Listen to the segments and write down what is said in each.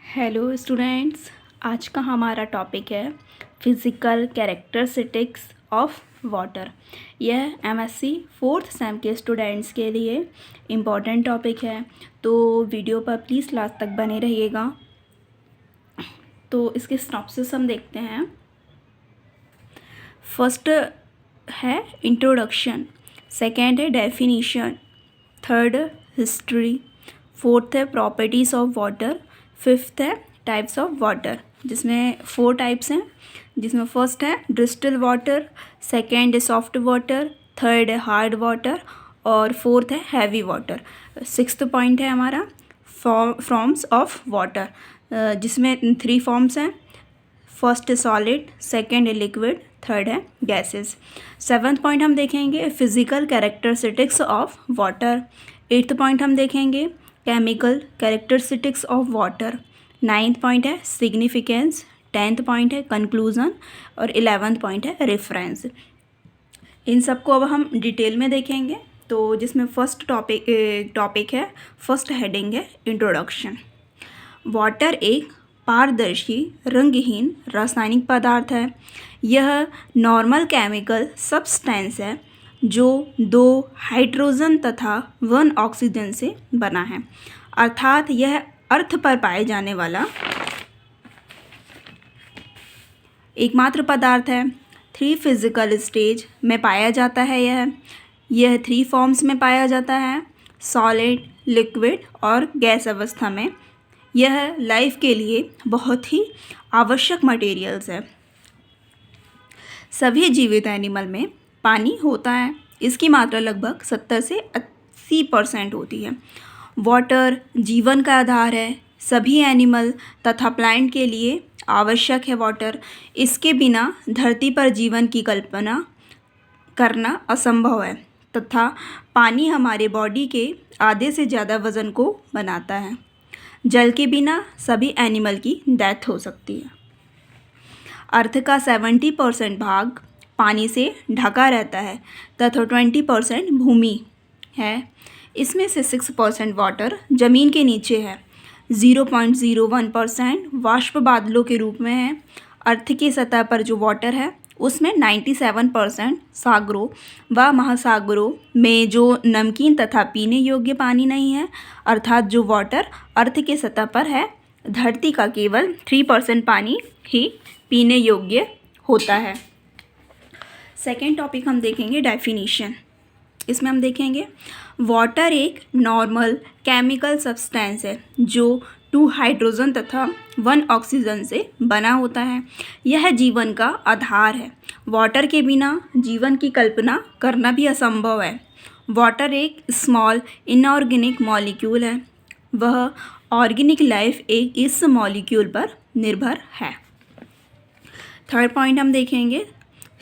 Hello students. आज का हमारा टॉपिक है फिज़िकल कैरेक्टरिस्टिक्स ऑफ वाटर। यह एमएससी फोर्थ सेम के स्टूडेंट्स के लिए इम्पॉर्टेंट टॉपिक है, तो वीडियो पर प्लीज़ लास्ट तक बने रहिएगा। तो इसके सिनॉप्सिस हम देखते हैं। फर्स्ट है इंट्रोडक्शन, सेकेंड है डेफिनीशन, थर्ड हिस्ट्री, फोर्थ है प्रॉपर्टीज़ ऑफ वाटर, फिफ्थ है टाइप्स ऑफ वाटर, जिसमें 4 टाइप्स हैं। जिसमें फर्स्ट है डिस्टिल वाटर, सेकेंड है सॉफ्ट वाटर, थर्ड है हार्ड वाटर और फोर्थ है हैवी वाटर। सिक्स्थ पॉइंट है हमारा फॉर्म्स ऑफ वाटर, जिसमें 3 फॉर्म्स हैं। फर्स्ट है सॉलिड, सेकेंड है लिक्विड, थर्ड है गैसेस। सेवन्थ पॉइंट हम देखेंगे physical characteristics of water. Eighth point हम देखेंगे chemical characteristics of water. Ninth point है सिग्निफिकेंस, 10th पॉइंट है कंक्लूजन और 11th पॉइंट है रेफरेंस। इन सबको अब हम डिटेल में देखेंगे। तो जिसमें फर्स्ट टॉपिक है, फर्स्ट हेडिंग है इंट्रोडक्शन। वाटर एक पारदर्शी रंगहीन रासायनिक पदार्थ है। यह नॉर्मल केमिकल सब्सटेंस है जो 2 हाइड्रोजन तथा 1 ऑक्सीजन से बना है, अर्थात यह अर्थ पर पाए जाने वाला एकमात्र पदार्थ है। 3 फिजिकल स्टेज में पाया जाता है। यह 3 फॉर्म्स में पाया जाता है, सॉलिड, लिक्विड और गैस अवस्था में। यह लाइफ के लिए बहुत ही आवश्यक मटेरियल्स है। सभी जीवित एनिमल में पानी होता है। इसकी मात्रा लगभग 70 से 80% होती है। वाटर जीवन का आधार है। सभी एनिमल तथा प्लांट के लिए आवश्यक है वाटर। इसके बिना धरती पर जीवन की कल्पना करना असंभव है तथा पानी हमारे बॉडी के आधे से ज़्यादा वज़न को बनाता है। जल के बिना सभी एनिमल की डेथ हो सकती है। अर्थ का 70% भाग पानी से ढका रहता है तथा 20% भूमि है। इसमें से 6% वाटर ज़मीन के नीचे है, 0.01% वाष्प बादलों के रूप में है। अर्थ की सतह पर जो वाटर है उसमें 97% सागरों व महासागरों में जो नमकीन तथा पीने योग्य पानी नहीं है, अर्थात जो वाटर अर्थ की सतह पर है, धरती का केवल 3% पानी ही पीने योग्य होता है। सेकेंड टॉपिक हम देखेंगे डेफिनीशन। इसमें हम देखेंगे वाटर एक नॉर्मल केमिकल सब्सटेंस है जो 2 हाइड्रोजन तथा 1 ऑक्सीजन से बना होता है। यह जीवन का आधार है। वाटर के बिना जीवन की कल्पना करना भी असंभव है। वाटर एक स्मॉल इनऑर्गेनिक मॉलिक्यूल है। वह ऑर्गेनिक लाइफ एक इस मॉलिक्यूल पर निर्भर है। थर्ड पॉइंट हम देखेंगे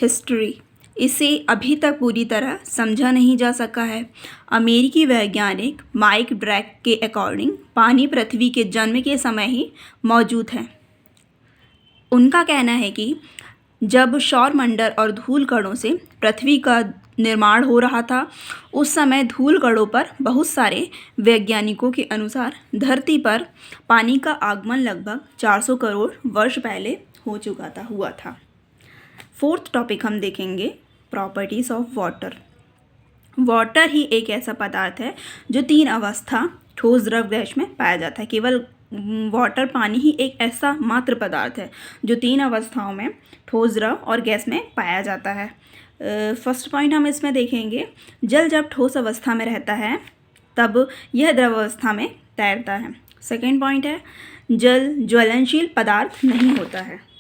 हिस्ट्री। इसे अभी तक पूरी तरह समझा नहीं जा सका है। अमेरिकी वैज्ञानिक माइक ड्रैक के अकॉर्डिंग पानी पृथ्वी के जन्म के समय ही मौजूद है। उनका कहना है कि जब सौरमंडल और धूल कणों से पृथ्वी का निर्माण हो रहा था, उस समय धूल कणों पर बहुत सारे वैज्ञानिकों के अनुसार धरती पर पानी का आगमन लगभग 400 करोड़ वर्ष पहले हुआ था। फोर्थ टॉपिक हम देखेंगे प्रॉपर्टीज़ ऑफ वाटर। वाटर ही एक ऐसा पदार्थ है जो 3 अवस्था ठोस द्रव गैस में पाया जाता है। केवल वाटर पानी ही एक ऐसा मात्र पदार्थ है जो 3 अवस्थाओं में ठोस द्रव और गैस में पाया जाता है। फर्स्ट पॉइंट हम इसमें देखेंगे जल जब ठोस अवस्था में रहता है तब यह द्रव अवस्था में तैरता है। सेकेंड पॉइंट है जल ज्वलनशील पदार्थ नहीं होता है।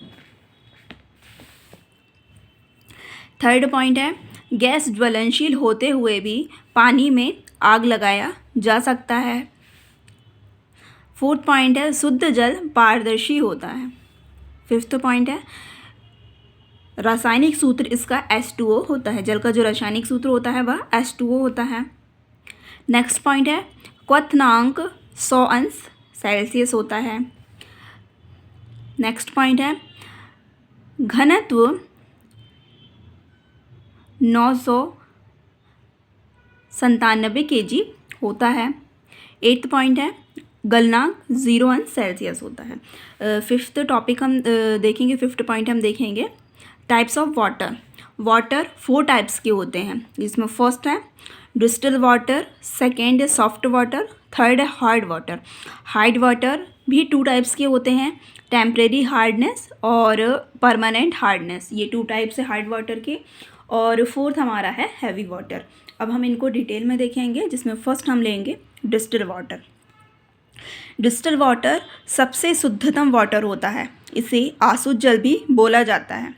थर्ड पॉइंट है गैस ज्वलनशील होते हुए भी पानी में आग लगाया जा सकता है। फोर्थ पॉइंट है शुद्ध जल पारदर्शी होता है। फिफ्थ पॉइंट है रासायनिक सूत्र इसका H2O होता है। जल का जो रासायनिक सूत्र होता है वह H2O होता है। नेक्स्ट पॉइंट है क्वथनांक 100 अंश सेल्सियस होता है। नेक्स्ट पॉइंट है घनत्व 997 kg होता है। 8th पॉइंट है गलनांक 0 सेल्सियस होता है। फिफ्थ टॉपिक हम देखेंगे, फिफ्थ पॉइंट हम देखेंगे types of water. Water 4 types के होते हैं, जिसमें फर्स्ट है डिस्टिल वाटर, सेकेंड है सॉफ्ट वाटर, थर्ड है हार्ड वाटर। हार्ड वाटर भी 2 टाइप्स के होते हैं, टेम्परेरी हार्डनेस और परमानेंट हार्डनेस, ये 2 टाइप्स है हार्ड वाटर के। और फोर्थ हमारा है हैवी वाटर। अब हम इनको डिटेल में देखेंगे, जिसमें फर्स्ट हम लेंगे डिस्टिल वाटर। डिस्टिल वाटर सबसे शुद्धतम वाटर होता है, इसे आसुत जल भी बोला जाता है।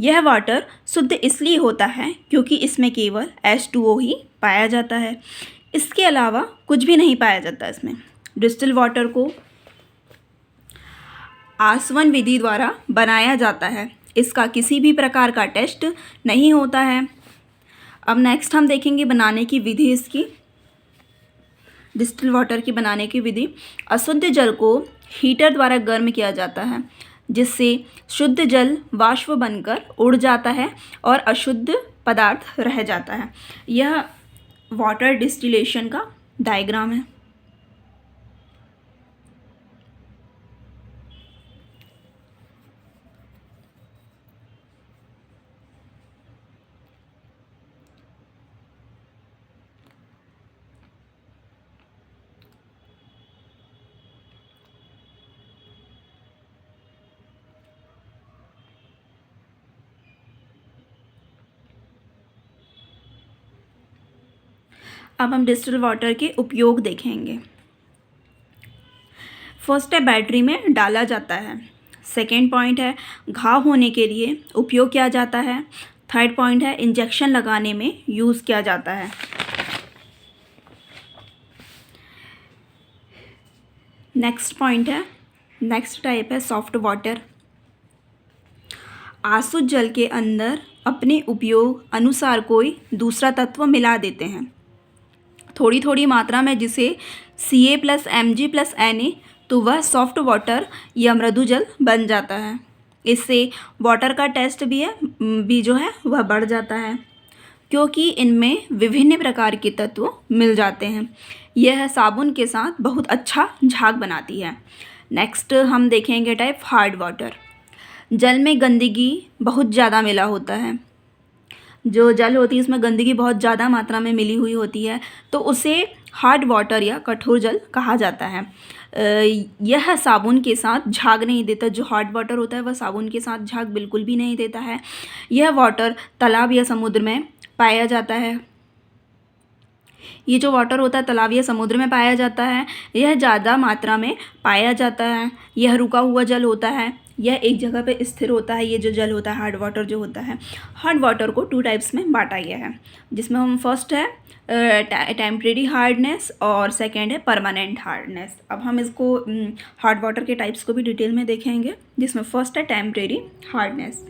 यह वाटर शुद्ध इसलिए होता है क्योंकि इसमें केवल H2O ही पाया जाता है, इसके अलावा कुछ भी नहीं पाया जाता इसमें। डिस्टिल वाटर को आसवन विधि द्वारा बनाया जाता है, इसका किसी भी प्रकार का टेस्ट नहीं होता है। अब नेक्स्ट हम देखेंगे बनाने की विधि इसकी, डिस्टिल वाटर की बनाने की विधि। अशुद्ध जल को हीटर द्वारा गर्म किया जाता है, जिससे शुद्ध जल वाष्प बनकर उड़ जाता है और अशुद्ध पदार्थ रह जाता है। यह वाटर डिस्टिलेशन का डायग्राम है। अब हम डिस्टिल वाटर के उपयोग देखेंगे। फर्स्ट है बैटरी में डाला जाता है। सेकेंड पॉइंट है घाव होने के लिए उपयोग किया जाता है। थर्ड पॉइंट है इंजेक्शन लगाने में यूज़ किया जाता है। नेक्स्ट पॉइंट है, नेक्स्ट टाइप है सॉफ्ट वाटर। आसुत जल के अंदर अपने उपयोग अनुसार कोई दूसरा तत्व मिला देते हैं, थोड़ी थोड़ी मात्रा में, जिसे Ca+Mg+Na, तो वह सॉफ्ट वाटर या मृदु जल बन जाता है। इससे वाटर का टेस्ट भी जो है वह बढ़ जाता है, क्योंकि इनमें विभिन्न प्रकार के तत्व मिल जाते हैं। यह साबुन के साथ बहुत अच्छा झाग बनाती है। नेक्स्ट हम देखेंगे टाइप हार्ड वाटर। जल में गंदगी बहुत ज़्यादा मिला होता है, जो जल होती है उसमें गंदगी बहुत ज़्यादा मात्रा में मिली हुई होती है, तो उसे हार्ड वाटर या कठोर जल कहा जाता है। यह साबुन के साथ झाग नहीं देता। जो हार्ड वाटर होता है वह साबुन के साथ झाग बिल्कुल भी नहीं देता है। यह वाटर तालाब या समुद्र में पाया जाता है। ये जो वाटर होता है तालाब या समुद्र में पाया जाता है, यह ज़्यादा मात्रा में पाया जाता है। यह रुका हुआ जल होता है, यह एक जगह पे स्थिर होता है। ये जो जल होता है हार्ड वाटर जो होता है, हार्ड वाटर को 2 टाइप्स में बांटा गया है, जिसमें हम फर्स्ट है टेम्परेरी हार्डनेस और सेकेंड है परमानेंट हार्डनेस। अब हम इसको हार्ड वाटर के टाइप्स को भी डिटेल में देखेंगे, जिसमें फर्स्ट है टेम्परेरी हार्डनेस।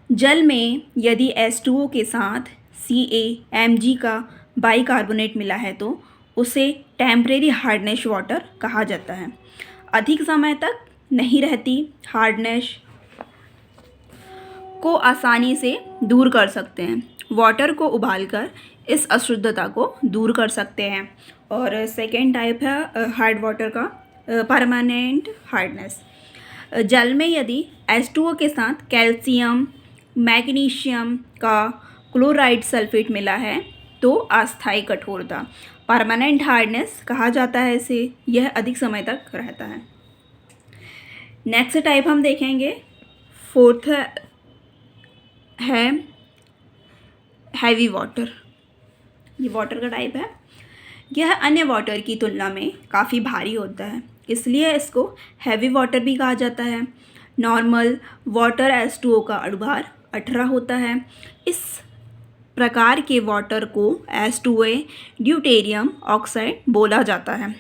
जल में यदि H2O के साथ CaMg का बाइकार्बोनेट मिला है तो उसे टेम्परेरी हार्डनेस वाटर कहा जाता है। अधिक समय तक नहीं रहती हार्डनेस को आसानी से दूर कर सकते हैं। वाटर को उबालकर इस अशुद्धता को दूर कर सकते हैं। और सेकेंड टाइप है हार्ड वाटर का परमानेंट हार्डनेस। जल में यदि H2O के साथ कैल्शियम मैग्नीशियम का क्लोराइड सल्फेट मिला है तो अस्थायी कठोरता, परमानेंट हार्डनेस कहा जाता है इसे। यह अधिक समय तक रहता है। नेक्स्ट टाइप हम देखेंगे, फोर्थ है हैवी वाटर। ये वाटर का टाइप है। यह अन्य वाटर की तुलना में काफ़ी भारी होता है, इसलिए इसको हैवी वाटर भी कहा जाता है। नॉर्मल वाटर H2O का अणुभार 18 होता है। इस प्रकार के वाटर को H2A ड्यूटेरियम ऑक्साइड बोला जाता है।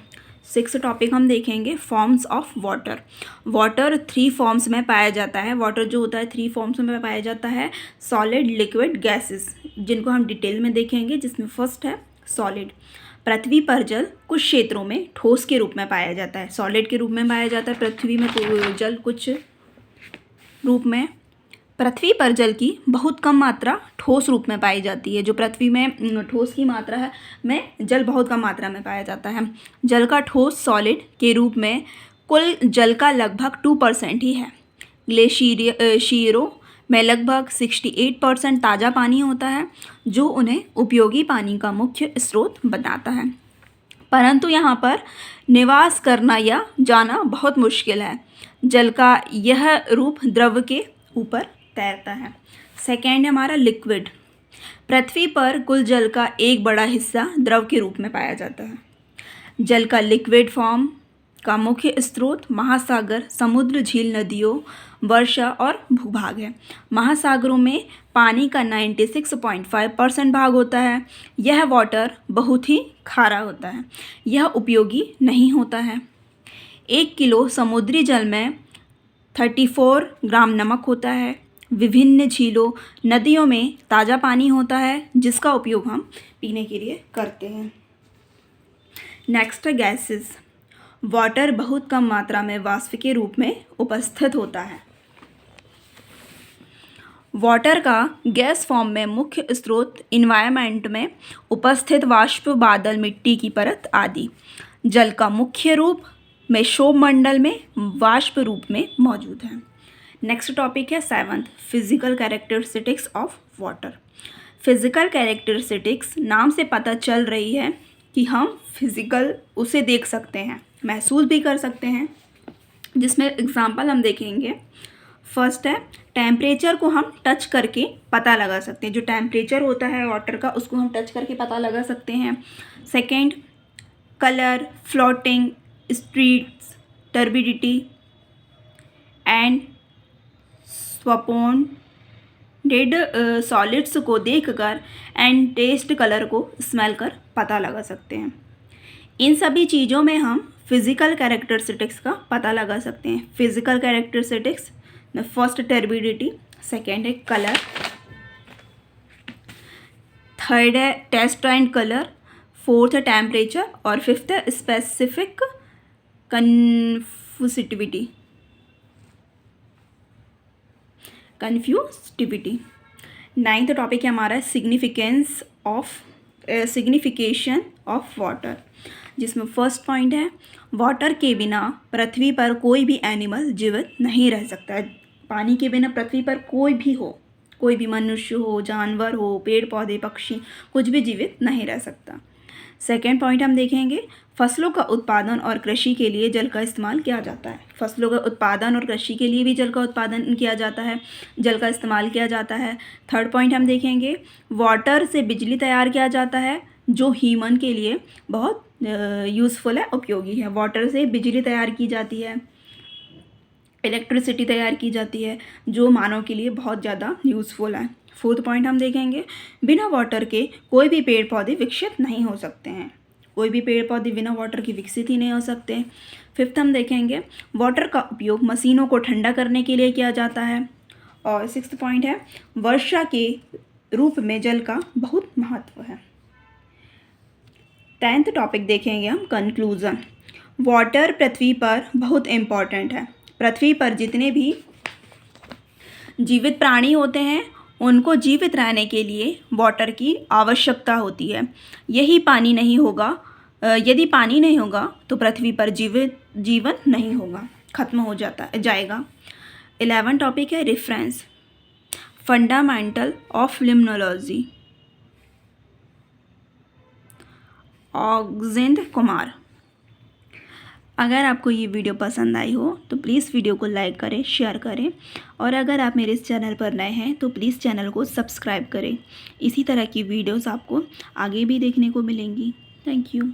6th टॉपिक हम देखेंगे forms of water. Water 3 forms में पाया जाता है। वाटर जो होता है 3 फॉर्म्स में पाया जाता है, सॉलिड, लिक्विड, गैसेस, जिनको हम डिटेल में देखेंगे, जिसमें फर्स्ट है सॉलिड। पृथ्वी पर जल कुछ क्षेत्रों में ठोस के रूप में पाया जाता है, सॉलिड के रूप में पाया जाता है। पृथ्वी में जल कुछ रूप में पृथ्वी पर जल की बहुत कम मात्रा ठोस रूप में पाई जाती है। जो पृथ्वी में ठोस की मात्रा है में जल बहुत कम मात्रा में पाया जाता है। जल का ठोस सॉलिड के रूप में कुल जल का लगभग 2% ही है। ग्लेशियरों में लगभग 68% ताज़ा पानी होता है, जो उन्हें उपयोगी पानी का मुख्य स्रोत बनाता है, परंतु यहाँ पर निवास करना या जाना बहुत मुश्किल है। जल का यह रूप द्रव के ऊपर तैरता है। सेकेंड है हमारा लिक्विड। पृथ्वी पर कुल जल का एक बड़ा हिस्सा द्रव के रूप में पाया जाता है। जल का लिक्विड फॉर्म का मुख्य स्रोत महासागर, समुद्र, झील, नदियों, वर्षा और भूभाग है। महासागरों में पानी का 96.5% भाग होता है। यह वाटर बहुत ही खारा होता है। यह उपयोगी नहीं होता है। 1 किलो समुद्री जल में 34 ग्राम नमक होता है। विभिन्न झीलों, नदियों में ताज़ा पानी होता है, जिसका उपयोग हम पीने के लिए करते हैं। नेक्स्ट है गैसेस। वाटर बहुत कम मात्रा में वाष्प के रूप में उपस्थित होता है। वाटर का गैस फॉर्म में मुख्य स्रोत इन्वायरमेंट में उपस्थित वाष्प, बादल, मिट्टी की परत आदि। जल का मुख्य रूप में क्षोभमंडल में वाष्प रूप में मौजूद है। नेक्स्ट टॉपिक है 7th, physical characteristics of water. Physical characteristics नाम से पता चल रही है कि हम फिजिकल उसे देख सकते हैं, महसूस भी कर सकते हैं, जिसमें एग्जांपल हम देखेंगे। फर्स्ट है टेम्परेचर को हम टच करके पता लगा सकते हैं। जो टेम्परेचर होता है वाटर का, उसको हम टच करके पता लगा सकते हैं। Second, colour, floating, streets, turbidity and suspended solids को देखकर एंड टेस्ट, कलर को स्मेल कर पता लगा सकते हैं। इन सभी चीज़ों में हम फिजिकल कैरेक्टरिस्टिक्स का पता लगा सकते हैं। Physical characteristics, first turbidity, second है कलर, थर्ड है टेस्ट एंड कलर, फोर्थ है टेम्परेचर और फिफ्थ है स्पेसिफिक कन्फ्यूजिविटी। नाइन्थ टॉपिक है हमारा सिग्निफिकेशन ऑफ वाटर, जिसमें फर्स्ट पॉइंट है वाटर के बिना पृथ्वी पर कोई भी एनिमल जीवित नहीं रह सकता है। पानी के बिना पृथ्वी पर कोई भी हो, कोई भी मनुष्य हो, जानवर हो, पेड़ पौधे, पक्षी, कुछ भी जीवित नहीं रह सकता। सेकेंड पॉइंट हम देखेंगे फसलों का उत्पादन और कृषि के लिए जल का इस्तेमाल किया जाता है। फसलों का उत्पादन और कृषि के लिए भी जल का उत्पादन किया जाता है, जल का इस्तेमाल किया जाता है। थर्ड पॉइंट हम देखेंगे वाटर से बिजली तैयार किया जाता है, जो ह्यूमन के लिए बहुत यूज़फुल है, उपयोगी है। वाटर से बिजली तैयार की जाती है, इलेक्ट्रिसिटी तैयार की जाती है, जो मानव के लिए बहुत ज़्यादा यूज़फुल है। फोर्थ पॉइंट हम देखेंगे बिना वाटर के कोई भी पेड़ पौधे विकसित नहीं हो सकते हैं। कोई भी पेड़ पौधे बिना वाटर के विकसित ही नहीं हो सकते। फिफ्थ हम देखेंगे वाटर का उपयोग मशीनों को ठंडा करने के लिए किया जाता है। और सिक्स्थ पॉइंट है वर्षा के रूप में जल का बहुत महत्व है। 10th टॉपिक देखेंगे हम कंक्लूज़न। वाटर पृथ्वी पर बहुत इम्पॉर्टेंट है। पृथ्वी पर जितने भी जीवित प्राणी होते हैं, उनको जीवित रहने के लिए वाटर की आवश्यकता होती है। यही पानी नहीं होगा, यदि पानी नहीं होगा तो पृथ्वी पर जीवन नहीं होगा, खत्म हो जाएगा। 11 टॉपिक है रेफरेंस, फंडामेंटल ऑफ लिम्नोलॉजी, ऑगजेंद्र कुमार। अगर आपको ये वीडियो पसंद आई हो तो प्लीज़ वीडियो को लाइक करें, शेयर करें, और अगर आप मेरे इस चैनल पर नए हैं तो प्लीज़ चैनल को सब्सक्राइब करें। इसी तरह की वीडियोस आपको आगे भी देखने को मिलेंगी। Thank you.